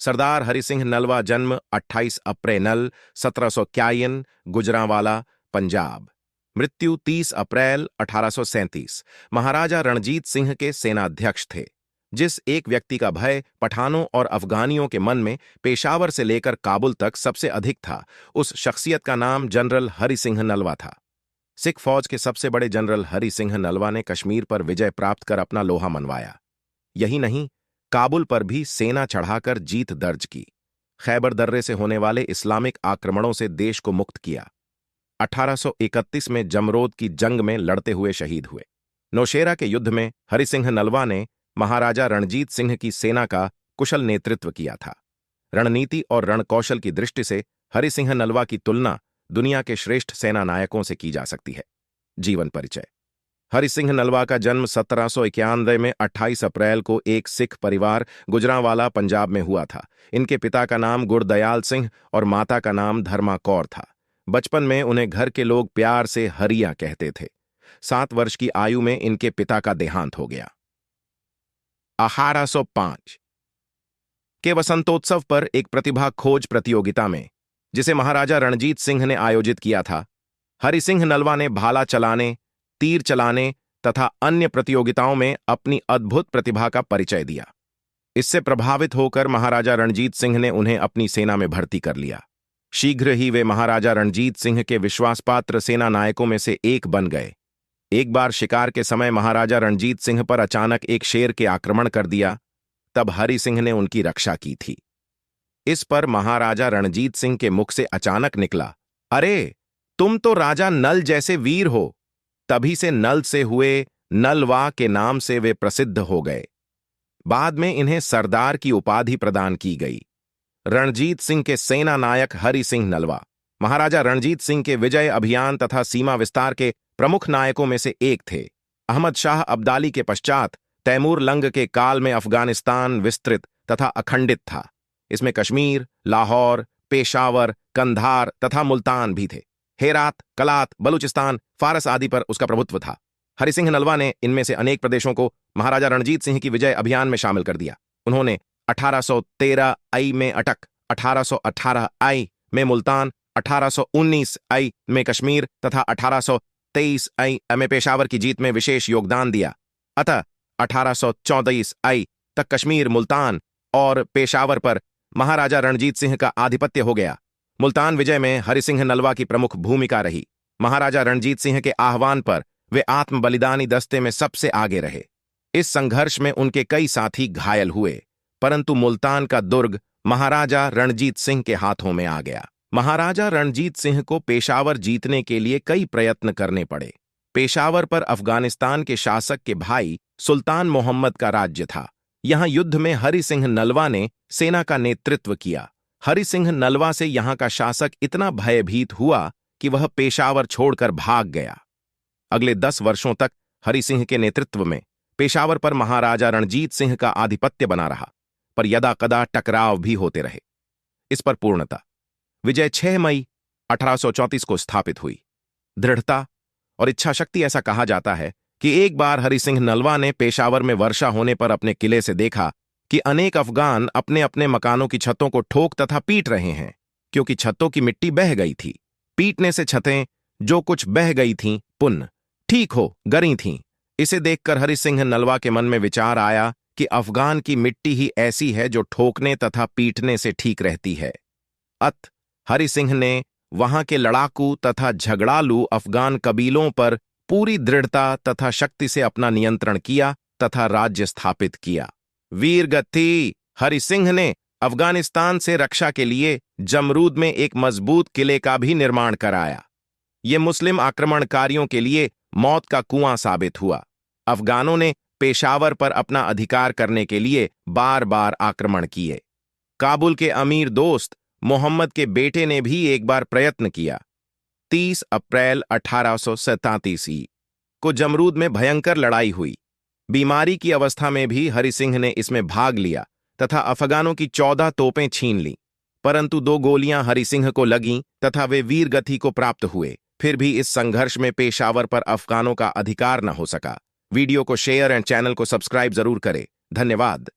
सरदार हरि सिंह नलवा जन्म 28 अप्रैल 1751 गुजरांवाला पंजाब। मृत्यु 30 अप्रैल 1837। महाराजा रणजीत सिंह के सेनाध्यक्ष थे। जिस एक व्यक्ति का भय पठानों और अफगानियों के मन में पेशावर से लेकर काबुल तक सबसे अधिक था, उस शख्सियत का नाम जनरल हरि सिंह नलवा था। सिख फौज के सबसे बड़े जनरल हरि सिंह नलवा ने कश्मीर पर विजय प्राप्त कर अपना लोहा मनवाया। यही नहीं, काबुल पर भी सेना चढ़ाकर जीत दर्ज की। खैबर दर्रे से होने वाले इस्लामिक आक्रमणों से देश को मुक्त किया। 1831 में जमरोद की जंग में लड़ते हुए शहीद हुए। नौशेरा के युद्ध में हरि सिंह नलवा ने महाराजा रणजीत सिंह की सेना का कुशल नेतृत्व किया था। रणनीति और रणकौशल की दृष्टि से हरि सिंह नलवा की तुलना दुनिया के श्रेष्ठ सेना नायकों से की जा सकती है। जीवन परिचय। हरि सिंह नलवा का जन्म 1791 में 28 अप्रैल को एक सिख परिवार गुजरांवाला पंजाब में हुआ था। इनके पिता का नाम गुरदयाल सिंह और माता का नाम धर्मा कौर था। बचपन में उन्हें घर के लोग प्यार से हरिया कहते थे। 7 वर्ष की आयु में इनके पिता का देहांत हो गया। 1805 के वसंतोत्सव पर एक प्रतिभा खोज प्रतियोगिता में, जिसे महाराजा रणजीत सिंह ने आयोजित किया था, हरि सिंह नलवा ने भाला चलाने, तीर चलाने तथा अन्य प्रतियोगिताओं में अपनी अद्भुत प्रतिभा का परिचय दिया। इससे प्रभावित होकर महाराजा रणजीत सिंह ने उन्हें अपनी सेना में भर्ती कर लिया। शीघ्र ही वे महाराजा रणजीत सिंह के विश्वासपात्र सेना नायकों में से एक बन गए। एक बार शिकार के समय महाराजा रणजीत सिंह पर अचानक एक शेर के आक्रमण कर दिया, तब हरि सिंह ने उनकी रक्षा की थी। इस पर महाराजा रणजीत सिंह के मुख से अचानक निकला, अरे तुम तो राजा नल जैसे वीर हो। तभी से नल से हुए नलवा के नाम से वे प्रसिद्ध हो गए। बाद में इन्हें सरदार की उपाधि प्रदान की गई। रणजीत सिंह के सेना नायक हरि सिंह नलवा महाराजा रणजीत सिंह के विजय अभियान तथा सीमा विस्तार के प्रमुख नायकों में से एक थे। अहमद शाह अब्दाली के पश्चात तैमूर लंग के काल में अफगानिस्तान विस्तृत तथा अखंडित था। इसमें कश्मीर, लाहौर, पेशावर, कंधार तथा मुल्तान भी थे। हेरात, कलात, बलूचिस्तान, फारस आदि पर उसका प्रभुत्व था। हरि सिंह नलवा ने इनमें से अनेक प्रदेशों को महाराजा रणजीत सिंह की विजय अभियान में शामिल कर दिया। उन्होंने 1813 आई में अटक, 1818 आई में मुल्तान, 1819 आई में कश्मीर तथा 1823 आई में पेशावर की जीत में विशेष योगदान दिया। अतः 1834 आई तक कश्मीर, मुल्तान और पेशावर पर महाराजा रणजीत सिंह का आधिपत्य हो गया। मुल्तान विजय में हरि सिंह नलवा की प्रमुख भूमिका रही। महाराजा रणजीत सिंह के आह्वान पर वे आत्म बलिदानी दस्ते में सबसे आगे रहे। इस संघर्ष में उनके कई साथी घायल हुए, परंतु मुल्तान का दुर्ग महाराजा रणजीत सिंह के हाथों में आ गया। महाराजा रणजीत सिंह को पेशावर जीतने के लिए कई प्रयत्न करने पड़े। पेशावर पर अफगानिस्तान के शासक के भाई सुल्तान मोहम्मद का राज्य था। यहां युद्ध में हरि सिंह नलवा ने सेना का नेतृत्व किया। हरि सिंह नलवा से यहां का शासक इतना भयभीत हुआ कि वह पेशावर छोड़कर भाग गया। अगले 10 वर्षों तक हरि सिंह के नेतृत्व में पेशावर पर महाराजा रणजीत सिंह का आधिपत्य बना रहा, पर यदा कदा टकराव भी होते रहे। इस पर पूर्णता विजय 6 मई 1834 को स्थापित हुई। दृढ़ता और इच्छा शक्ति। ऐसा कहा जाता है कि एक बार हरि सिंह नलवा ने पेशावर में वर्षा होने पर अपने किले से देखा कि अनेक अफगान अपने अपने मकानों की छतों को ठोक तथा पीट रहे हैं, क्योंकि छतों की मिट्टी बह गई थी। पीटने से छतें जो कुछ बह गई थीं पुनः ठीक हो गई थीं। इसे देखकर हरि सिंह नलवा के मन में विचार आया कि अफगान की मिट्टी ही ऐसी है जो ठोकने तथा पीटने से ठीक रहती है। अत हरि सिंह ने वहां के लड़ाकू तथा झगड़ालू अफगान कबीलों पर पूरी दृढ़ता तथा शक्ति से अपना नियंत्रण किया तथा राज्य स्थापित किया। वीरगति हरि सिंह ने अफगानिस्तान से रक्षा के लिए जमरूद में एक मजबूत किले का भी निर्माण कराया। ये मुस्लिम आक्रमणकारियों के लिए मौत का कुआं साबित हुआ। अफगानों ने पेशावर पर अपना अधिकार करने के लिए बार बार आक्रमण किए। काबुल के अमीर दोस्त मोहम्मद के बेटे ने भी एक बार प्रयत्न किया। 30 अप्रैल 1837 को जमरूद में भयंकर लड़ाई हुई। बीमारी की अवस्था में भी हरि सिंह ने इसमें भाग लिया तथा अफगानों की 14 तोपें छीन लीं, परंतु 2 गोलियां हरि सिंह को लगीं तथा वे वीर गति को प्राप्त हुए। फिर भी इस संघर्ष में पेशावर पर अफगानों का अधिकार न हो सका। वीडियो को शेयर एंड चैनल को सब्सक्राइब जरूर करें। धन्यवाद।